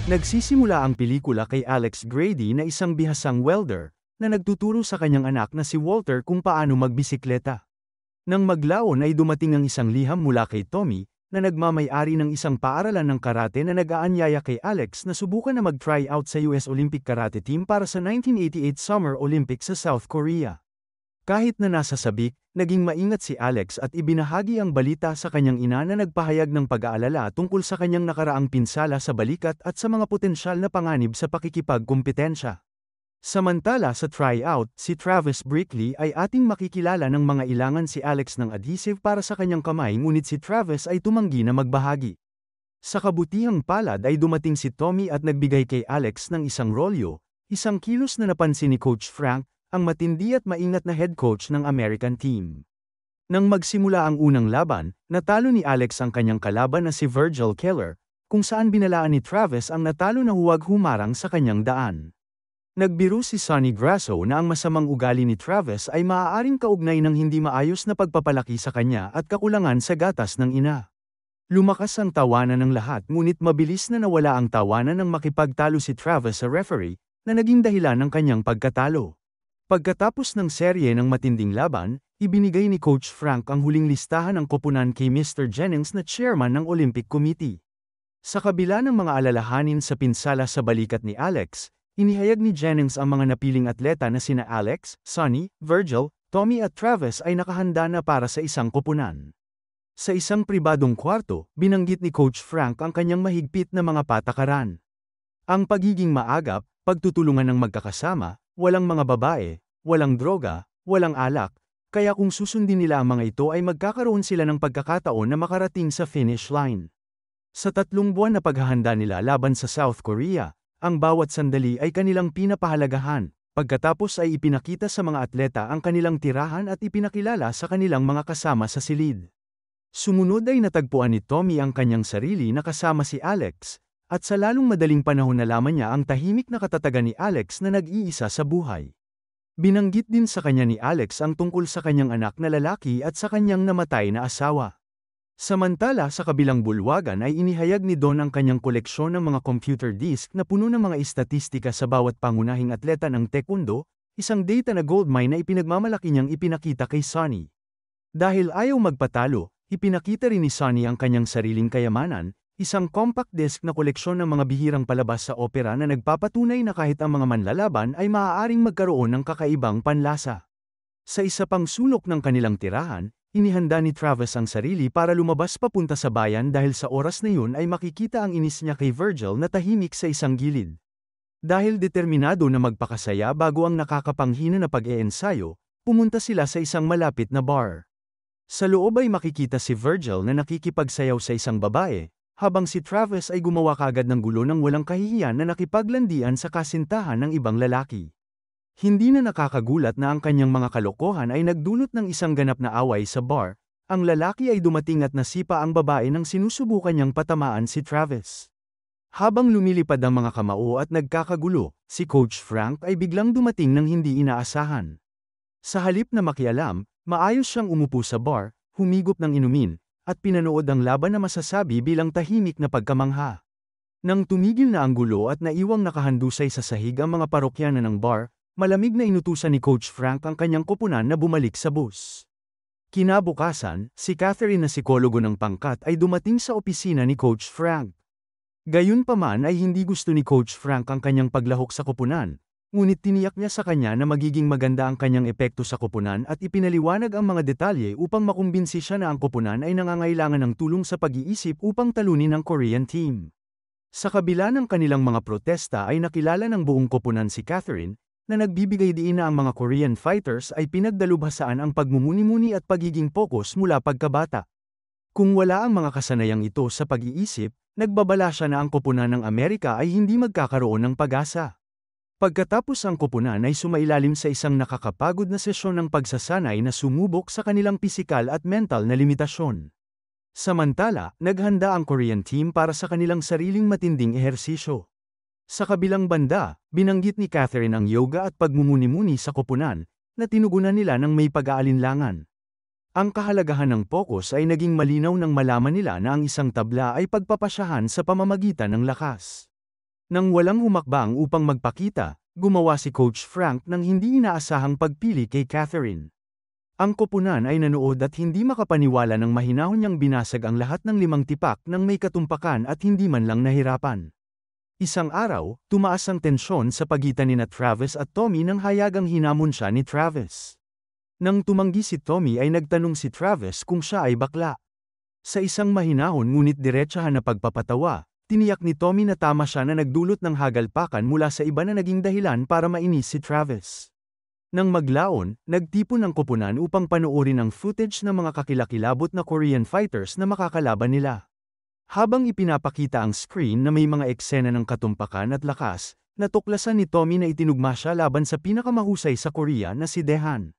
Nagsisimula ang pelikula kay Alex Grady na isang bihasang welder, na nagtuturo sa kanyang anak na si Walter kung paano magbisikleta. Nang maglaon ay dumating ang isang liham mula kay Tommy, na nagmamay-ari ng isang paaralan ng karate na nag-aanyaya kay Alex na subukan na mag-try out sa US Olympic Karate Team para sa 1988 Summer Olympics sa South Korea. Kahit na nasa sabik, naging maingat si Alex at ibinahagi ang balita sa kanyang ina na nagpahayag ng pag-aalala tungkol sa kanyang nakaraang pinsala sa balikat at sa mga potensyal na panganib sa pakikipagkumpetensya. Samantala sa tryout, si Travis Brickley ay ating makikilala ng mga ilangan si Alex ng adhesive para sa kanyang kamay ngunit si Travis ay tumanggi na magbahagi. Sa kabutihang palad ay dumating si Tommy at nagbigay kay Alex ng isang rolyo, isang kilos na napansin ni Coach Frank, ang matindi at maingat na head coach ng American team. Nang magsimula ang unang laban, natalo ni Alex ang kanyang kalaban na si Virgil Keller, kung saan binalaan ni Travis ang natalo na huwag humarang sa kanyang daan. Nagbiro si Sonny Grasso na ang masamang ugali ni Travis ay maaaring kaugnay ng hindi maayos na pagpapalaki sa kanya at kakulangan sa gatas ng ina. Lumakas ang tawanan ng lahat ngunit mabilis na nawala ang tawanan nang makipagtalo si Travis sa referee, na naging dahilan ng kanyang pagkatalo. Pagkatapos ng serye ng matinding laban, ibinigay ni Coach Frank ang huling listahan ng koponan kay Mr. Jennings na chairman ng Olympic Committee. Sa kabila ng mga alalahanin sa pinsala sa balikat ni Alex, inihayag ni Jennings ang mga napiling atleta na sina Alex, Sonny, Virgil, Tommy at Travis ay nakahanda na para sa isang koponan. Sa isang pribadong kwarto, binanggit ni Coach Frank ang kanyang mahigpit na mga patakaran. Ang pagiging maagap, pagtutulungan ng magkakasama, walang mga babae, walang droga, walang alak, kaya kung susundin nila ang mga ito ay magkakaroon sila ng pagkakataon na makarating sa finish line. Sa 3 buwan na paghahanda nila laban sa South Korea, ang bawat sandali ay kanilang pinapahalagahan, pagkatapos ay ipinakita sa mga atleta ang kanilang tirahan at ipinakilala sa kanilang mga kasama sa silid. Sumunod ay natagpuan ni Tommy ang kanyang sarili na kasama si Alex, at sa lalong madaling panahon nalaman niya ang tahimik na katatagan ni Alex na nag-iisa sa buhay. Binanggit din sa kanya ni Alex ang tungkol sa kanyang anak na lalaki at sa kanyang namatay na asawa. Samantala sa kabilang bulwagan ay inihayag ni Don ang kanyang koleksyon ng mga computer disk na puno ng mga istatistika sa bawat pangunahing atleta ng taekwondo, isang data na goldmine na ipinagmamalaki niyang ipinakita kay Sonny. Dahil ayaw magpatalo, ipinakita rin ni Sonny ang kanyang sariling kayamanan, isang compact disc na koleksyon ng mga bihirang palabas sa opera na nagpapatunay na kahit ang mga manlalaban ay maaaring magkaroon ng kakaibang panlasa. Sa isa pang sulok ng kanilang tirahan, inihanda ni Travis ang sarili para lumabas papunta sa bayan dahil sa oras na yun ay makikita ang inis niya kay Virgil na tahimik sa isang gilid. Dahil determinado na magpakasaya bago ang nakakapanghina na pag-eensayo, pumunta sila sa isang malapit na bar. Sa loob ay makikita si Virgil na nakikipagsayaw sa isang babae, habang si Travis ay gumawa kaagad ng gulo ng walang kahihiyan na nakipaglandian sa kasintahan ng ibang lalaki. Hindi na nakakagulat na ang kanyang mga kalokohan ay nagdulot ng isang ganap na away sa bar, ang lalaki ay dumating at nasipa ang babae nang sinusubukan niyang patamaan si Travis. Habang lumilipad ang mga kamao at nagkakagulo, si Coach Frank ay biglang dumating nang hindi inaasahan. Sa halip na makialam, maayos siyang umupo sa bar, humigop ng inumin, at pinanood ang laban na masasabi bilang tahimik na pagkamangha. Nang tumigil na ang gulo at naiwang nakahandusay sa sahig ang mga parokyano ng bar, malamig na inutusan ni Coach Frank ang kanyang koponan na bumalik sa bus. Kinabukasan, si Catherine na psikologo ng pangkat ay dumating sa opisina ni Coach Frank. Gayunpaman ay hindi gusto ni Coach Frank ang kanyang paglahok sa koponan, ngunit tiniyak niya sa kanya na magiging maganda ang kanyang epekto sa koponan at ipinaliwanag ang mga detalye upang makumbinsi siya na ang koponan ay nangangailangan ng tulong sa pag-iisip upang talunin ang Korean team. Sa kabila ng kanilang mga protesta ay nakilala ng buong koponan si Catherine, na nagbibigay diin na ang mga Korean fighters ay pinagdalubhasaan ang pagmumuni-muni at pagiging pokus mula pagkabata. Kung wala ang mga kasanayang ito sa pag-iisip, nagbabala siya na ang koponan ng Amerika ay hindi magkakaroon ng pag-asa. Pagkatapos ang koponan ay sumailalim sa isang nakakapagod na sesyon ng pagsasanay na sumubok sa kanilang pisikal at mental na limitasyon. Samantala, naghanda ang Korean team para sa kanilang sariling matinding ehersisyo. Sa kabilang banda, binanggit ni Catherine ang yoga at pagmumuni-muni sa koponan, na tinugunan nila ng may pag-aalinlangan. Ang kahalagahan ng pokus ay naging malinaw nang malaman nila na ang isang tabla ay pagpapasyahan sa pamamagitan ng lakas. Nang walang humakbang upang magpakita, gumawa si Coach Frank ng hindi inaasahang pagpili kay Catherine. Ang koponan ay nanood at hindi makapaniwala ng mahinahon niyang binasag ang lahat ng 5 tipak ng may katumpakan at hindi man lang nahirapan. Isang araw, tumaas ang tensyon sa pagitan nina Travis at Tommy nang hayagang hinamon siya ni Travis. Nang tumanggi si Tommy ay nagtanong si Travis kung siya ay bakla. Sa isang mahinahon ngunit diretsahan na pagpapatawa, tiniyak ni Tommy na tama siya na nagdulot ng hagalpakan mula sa iba na naging dahilan para mainis si Travis. Nang maglaon, nagtipon ang koponan upang panoorin ang footage ng mga kakilakilabot na Korean fighters na makakalaban nila. Habang ipinapakita ang screen na may mga eksena ng katumpakan at lakas, natuklasan ni Tommy na itinugma siya laban sa pinakamahusay sa Korea na si Daehan.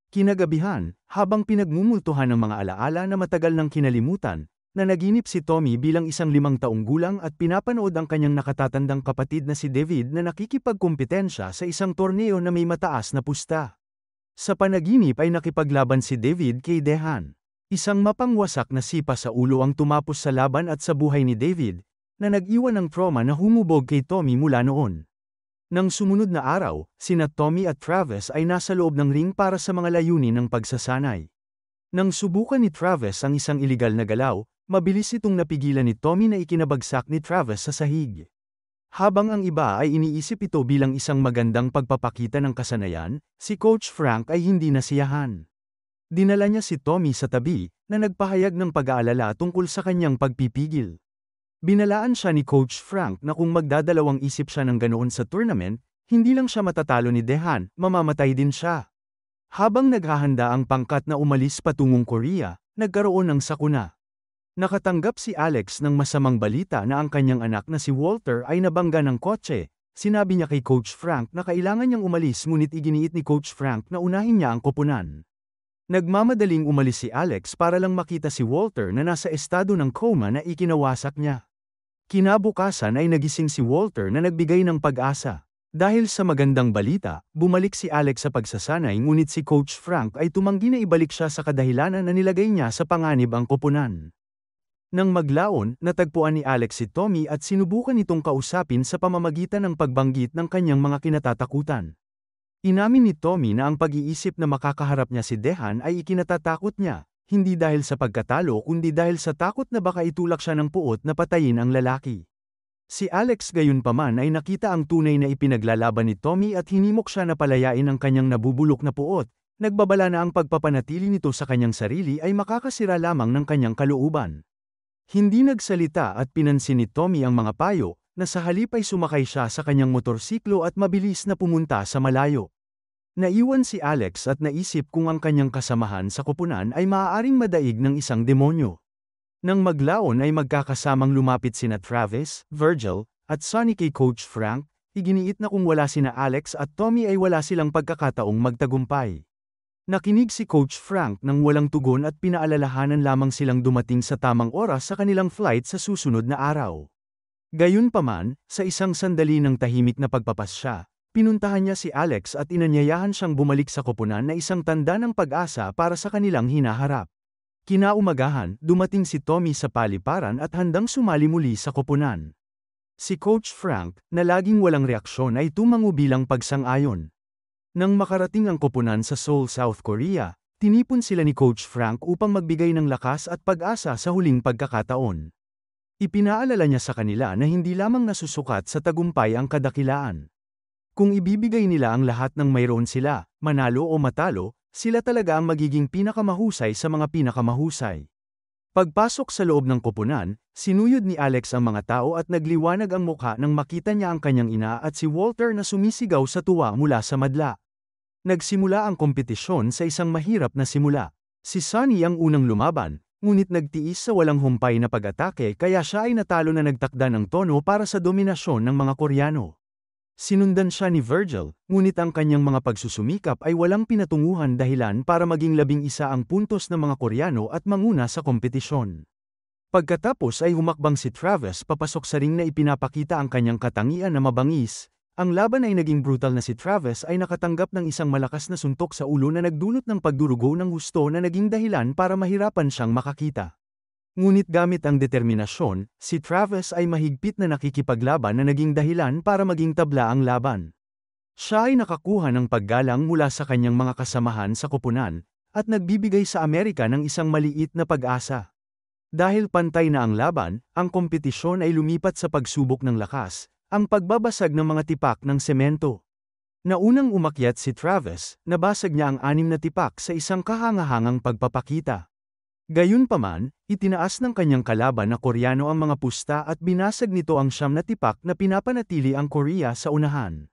Kinagabihan, habang pinagmumultuhan ng mga alaala na matagal nang kinalimutan, nanaginip si Tommy bilang isang 5 taong gulang at pinapanood ang kanyang nakatatandang kapatid na si David na nakikipagkumpetensya sa isang torneo na may mataas na pusta. Sa panaginip ay nakipaglaban si David kay Daehan. Isang mapangwasak na sipa sa ulo ang tumapos sa laban at sa buhay ni David, na nag-iwan ng trauma na humubog kay Tommy mula noon. Nang sumunod na araw, sina Tommy at Travis ay nasa loob ng ring para sa mga layunin ng pagsasanay. Nang subukan ni Travis ang isang iligal na galaw, mabilis itong napigilan ni Tommy na ikinabagsak ni Travis sa sahig. Habang ang iba ay iniisip ito bilang isang magandang pagpapakita ng kasanayan, si Coach Frank ay hindi nasiyahan. Dinala niya si Tommy sa tabi, na nagpahayag ng pag-aalala tungkol sa kanyang pagpipigil. Binalaan siya ni Coach Frank na kung magdadalawang isip siya ng ganoon sa tournament, hindi lang siya matatalo ni Daehan, mamamatay din siya. Habang naghahanda ang pangkat na umalis patungong Korea, nagkaroon ng sakuna. Nakatanggap si Alex ng masamang balita na ang kanyang anak na si Walter ay nabangga ng kotse. Sinabi niya kay Coach Frank na kailangan niyang umalis ngunit iginiit ni Coach Frank na unahin niya ang koponan. Nagmamadaling umalis si Alex para lang makita si Walter na nasa estado ng coma na ikinawasak niya. Kinabukasan ay nagising si Walter na nagbigay ng pag-asa. Dahil sa magandang balita, bumalik si Alex sa pagsasanay ngunit si Coach Frank ay tumanggi na ibalik siya sa kadahilanan na nilagay niya sa panganib ang koponan. Nang maglaon, natagpuan ni Alex si Tommy at sinubukan itong kausapin sa pamamagitan ng pagbanggit ng kanyang mga kinatatakutan. Inamin ni Tommy na ang pag-iisip na makakaharap niya si Daehan ay ikinatatakot niya, hindi dahil sa pagkatalo kundi dahil sa takot na baka itulak siya ng puot na patayin ang lalaki. Si Alex gayunpaman ay nakita ang tunay na ipinaglalaban ni Tommy at hinimok siya na palayain ang kanyang nabubulok na puot, nagbabala na ang pagpapanatili nito sa kanyang sarili ay makakasira lamang ng kanyang kalooban. Hindi nagsalita at pinansin ni Tommy ang mga payo, na sa halip ay sumakay siya sa kanyang motorsiklo at mabilis na pumunta sa malayo. Naiwan si Alex at naisip kung ang kanyang kasamahan sa koponan ay maaaring madaig ng isang demonyo. Nang maglaon ay magkakasamang lumapit sina Travis, Virgil, at Sonny kay Coach Frank, iginiit na kung wala sina Alex at Tommy ay wala silang pagkakataong magtagumpay. Nakinig si Coach Frank nang walang tugon at pinaalalahanan lamang silang dumating sa tamang oras sa kanilang flight sa susunod na araw. Gayunpaman, sa isang sandali ng tahimik na pagpapasya, pinuntahan niya si Alex at inanyayahan siyang bumalik sa koponan na isang tanda ng pag-asa para sa kanilang hinaharap. Kinaumagahan, dumating si Tommy sa paliparan at handang sumali muli sa koponan. Si Coach Frank, na laging walang reaksyon ay tumango bilang pagsang-ayon. Nang makarating ang koponan sa Seoul, South Korea, tinipon sila ni Coach Frank upang magbigay ng lakas at pag-asa sa huling pagkakataon. Ipinaalala niya sa kanila na hindi lamang nasusukat sa tagumpay ang kadakilaan. Kung ibibigay nila ang lahat ng mayroon sila, manalo o matalo, sila talaga ang magiging pinakamahusay sa mga pinakamahusay. Pagpasok sa loob ng koponan, sinuyod ni Alex ang mga tao at nagliwanag ang mukha nang makita niya ang kanyang ina at si Walter na sumisigaw sa tuwa mula sa madla. Nagsimula ang kompetisyon sa isang mahirap na simula. Si Sonny ang unang lumaban, ngunit nagtiis sa walang humpay na pag-atake kaya siya ay natalo na nagtakda ng tono para sa dominasyon ng mga Koreano. Sinundan siya ni Virgil, ngunit ang kanyang mga pagsusumikap ay walang pinatunguhan dahilan para maging 11 ang puntos ng mga Koreano at manguna sa kompetisyon. Pagkatapos ay humakbang si Travis papasok sa ring na ipinapakita ang kanyang katangian na mabangis. Ang laban ay naging brutal na si Travis ay nakatanggap ng isang malakas na suntok sa ulo na nagdulot ng pagdurugo ng husto na naging dahilan para mahirapan siyang makakita. Ngunit gamit ang determinasyon, si Travis ay mahigpit na nakikipaglaban na naging dahilan para maging tabla ang laban. Siya ay nakakuha ng paggalang mula sa kanyang mga kasamahan sa koponan, at nagbibigay sa Amerika ng isang maliit na pag-asa. Dahil pantay na ang laban, ang kompetisyon ay lumipat sa pagsubok ng lakas, ang pagbabasag ng mga tipak ng semento. Naunang umakyat si Travis, nabasag niya ang 6 na tipak sa isang kahangahangang pagpapakita. Gayunpaman, itinaas ng kanyang kalaban na Koreano ang mga pusta at binasag nito ang 9 na tipak na pinapanatili ang Korea sa unahan.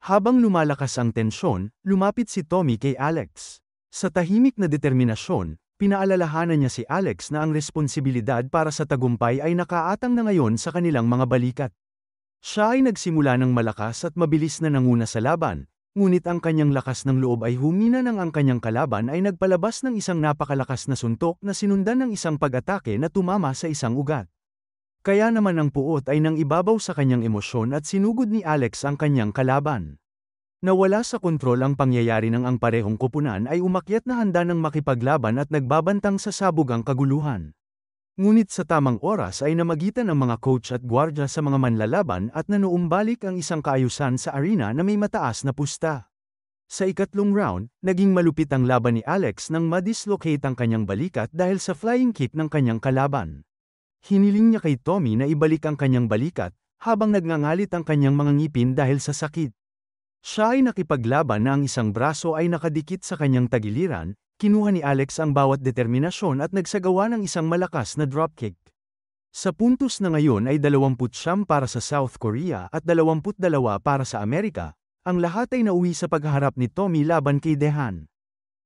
Habang lumalakas ang tensyon, lumapit si Tommy kay Alex. Sa tahimik na determinasyon, pinaalalahanan niya si Alex na ang responsibilidad para sa tagumpay ay nakaatang na ngayon sa kanilang mga balikat. Siya ay nagsimula ng malakas at mabilis na nanguna sa laban, ngunit ang kanyang lakas ng loob ay humina nang ang kanyang kalaban ay nagpalabas ng isang napakalakas na suntok na sinundan ng isang pag-atake na tumama sa isang ugat. Kaya naman ang puot ay nang ibabaw sa kanyang emosyon at sinugod ni Alex ang kanyang kalaban. Nawala sa kontrol ang pangyayari nang ang parehong koponan ay umakyat na handa ng makipaglaban at nagbabantang sa sabugang kaguluhan. Ngunit sa tamang oras ay namagitan ang mga coach at gwardya sa mga manlalaban at nanuumbalik ang isang kaayusan sa arena na may mataas na pusta. Sa ikatlong round, naging malupit ang laban ni Alex nang madislocate ang kanyang balikat dahil sa flying kick ng kanyang kalaban. Hiniling niya kay Tommy na ibalik ang kanyang balikat, habang nagngangalit ang kanyang mga ngipin dahil sa sakit. Siya ay nakipaglaban na ang isang braso ay nakadikit sa kanyang tagiliran. Kinuha ni Alex ang bawat determinasyon at nagsagawa ng isang malakas na dropkick. Sa puntos na ngayon ay 29 para sa South Korea at 22 para sa Amerika, ang lahat ay nauwi sa paghaharap ni Tommy laban kay Dehan.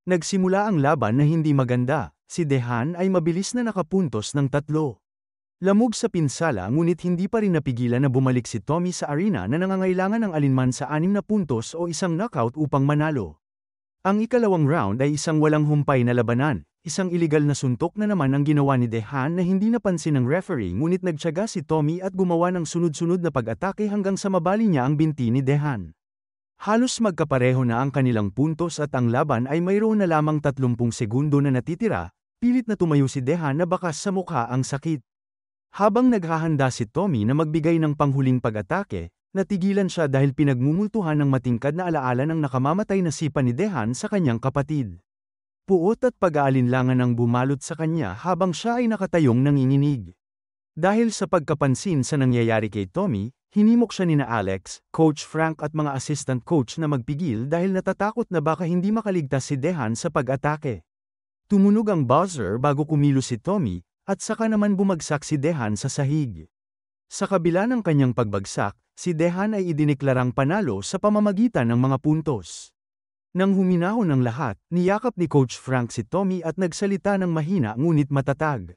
Nagsimula ang laban na hindi maganda, si Dehan ay mabilis na nakapuntos ng 3. Lamog sa pinsala ngunit hindi pa rin napigilan na bumalik si Tommy sa arena na nangangailangan ng alinman sa 6 na puntos o isang knockout upang manalo. Ang ikalawang round ay isang walang humpay na labanan, isang iligal na suntok na naman ang ginawa ni Dehan na hindi napansin ng referee ngunit nagtiyaga si Tommy at gumawa ng sunod-sunod na pag-atake hanggang sa mabali niya ang binti ni Dehan. Halos magkapareho na ang kanilang puntos at ang laban ay mayroon na lamang 30 segundo na natitira, pilit na tumayo si Dehan na bakas sa mukha ang sakit. Habang naghahanda si Tommy na magbigay ng panghuling pag-atake, natigilan siya dahil pinagmumultuhan ng matingkad na alaala ng nakamamatay na sipa ni Dehan sa kanyang kapatid. Puot at pag-aalinlangan ang bumalot sa kanya habang siya ay nakatayong nanginginig. Dahil sa pagkapansin sa nangyayari kay Tommy, hinimok siya nina Alex, Coach Frank at mga assistant coach na magpigil dahil natatakot na baka hindi makaligtas si Dehan sa pag-atake. Tumunog ang buzzer bago kumilos si Tommy, at saka naman bumagsak si Dehan sa sahig. Sa kabila ng kanyang pagbagsak, si Dehan ay idineklarang panalo sa pamamagitan ng mga puntos. Nang huminahon ang lahat, niyakap ni Coach Frank si Tommy at nagsalita ng mahina ngunit matatag.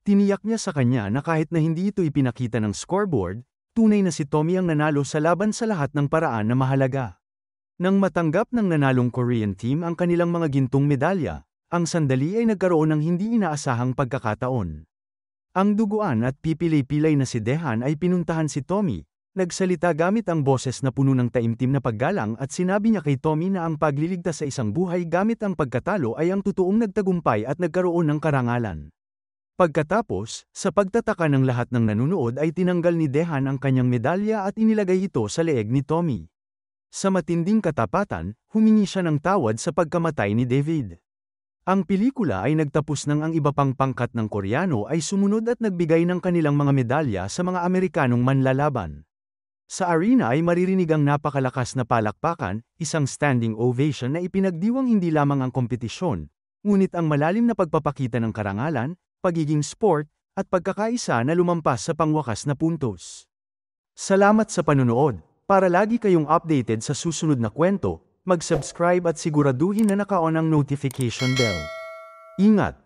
Tiniyak niya sa kanya na kahit na hindi ito ipinakita ng scoreboard, tunay na si Tommy ang nanalo sa laban sa lahat ng paraan na mahalaga. Nang matanggap ng nanalong Korean team ang kanilang mga gintong medalya, ang sandali ay nagkaroon ng hindi inaasahang pagkakataon. Ang duguan at pipilay-pilay na si Dehan ay pinuntahan si Tommy, nagsalita gamit ang boses na puno ng taimtim na paggalang at sinabi niya kay Tommy na ang pagliligtas sa isang buhay gamit ang pagkatalo ay ang totoong nagtagumpay at nagkaroon ng karangalan. Pagkatapos, sa pagtataka ng lahat ng nanunood ay tinanggal ni Dehan ang kanyang medalya at inilagay ito sa leeg ni Tommy. Sa matinding katapatan, humingi siya ng tawad sa pagkamatay ni David. Ang pelikula ay nagtapos nang ang iba pang pangkat ng Koreano ay sumunod at nagbigay ng kanilang mga medalya sa mga Amerikanong manlalaban. Sa arena ay maririnig ang napakalakas na palakpakan, isang standing ovation na ipinagdiwang hindi lamang ang kompetisyon, ngunit ang malalim na pagpapakita ng karangalan, pagiging sport, at pagkakaisa na lumampas sa pangwakas na puntos. Salamat sa panonood. Para lagi kayong updated sa susunod na kwento, mag-subscribe at siguraduhin na naka-on ang notification bell. Ingat!